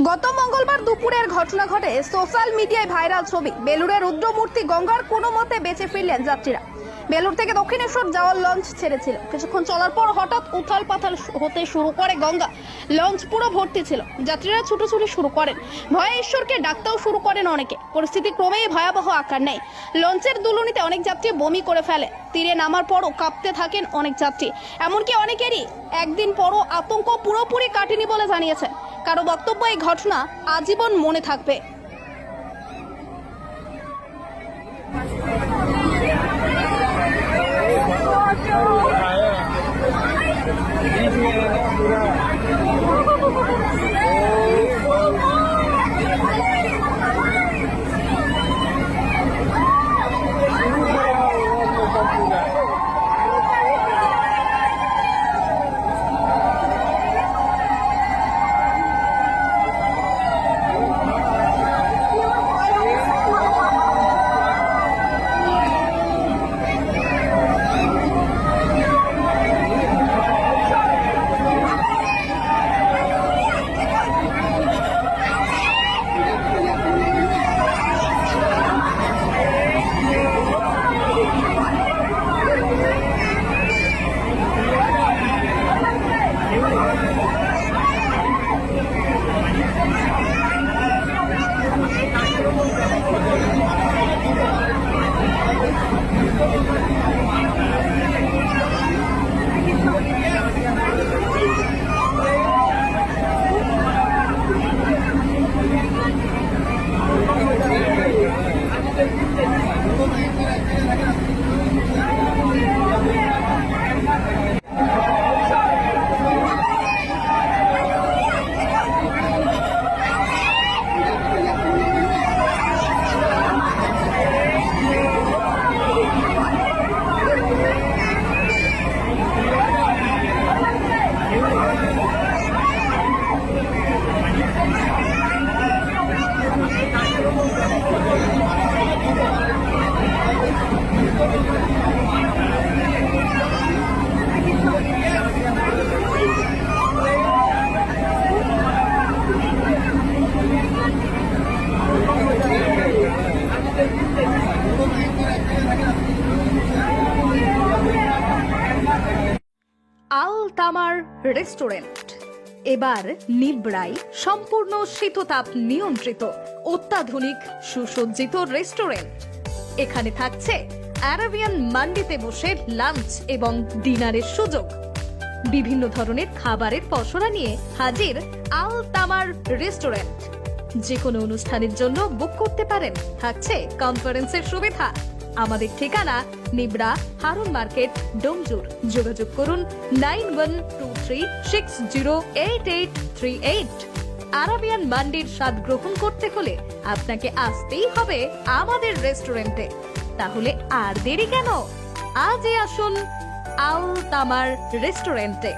গত মঙ্গলবার দুপুরের ঘটনা ঘটে সোশ্যাল মিডিয়ায় ভাইরাল ছবি। বেলুড়ের রুদ্রমূর্তি গঙ্গার কোনো মতে বেঁচে ফিরলেন যাত্রীরা। বেলুড় থেকে দক্ষিণেশ্বর যাওয়ার লঞ্চ ছেড়েছিল। কিছুক্ষণ চলার পর হঠাৎ উথাল পাথাল হতে শুরু করে গঙ্গা। লঞ্চ পুরো ভর্তি ছিল। যাত্রীরা ছুটোছুটি শুরু করেন। ভয়ে ঈশ্বরকে ডাকতেও শুরু করেন অনেকে। পরিস্থিতি ক্রমেই ভয়াবহ আকার নেয়। লঞ্চের দুলুনিতে অনেক যাত্রী বমি করে ফেলে। তীরে নামার পরও কাঁপতে থাকেন অনেক যাত্রী। এমনকি অনেকেরই একদিন পরও আতঙ্ক পুরোপুরি কাটেনি বলে জানিয়েছেন। কারো বক্তব্য, এই ঘটনা আজীবন মনে থাকবে। আল তামার রেস্টুরেন্ট এবার নিবড়াই সম্পূর্ণ শীততাপ নিয়ন্ত্রিত অত্যাধুনিক সুসজ্জিত রেস্টুরেন্ট। এখানে থাকছে আরাবিয়ান মান্ডিতে বসে লাঞ্চ এবং ডিনারের সুযোগ। বিভিন্ন ধরনের খাবারের পসরা নিয়ে হাজির আল তামার রেস্টুরেন্ট। যে কোনো অনুষ্ঠানের জন্য বুক করতে পারেন। থাকছে কনফারেন্সের সুবিধা। আমাদের ঠিকানা নিবড়া হারুন মার্কেট, ডোমজুর। যোগাযোগ করুন 9123608838। আরাবিয়ান মান্ডির স্বাদ গ্রহণ করতে হলে আপনাকে আসতেই হবে আমাদের রেস্টুরেন্টে। তাহলে আর দেরি কেন? আজই আসুন আল তামার রেস্টুরেন্টে।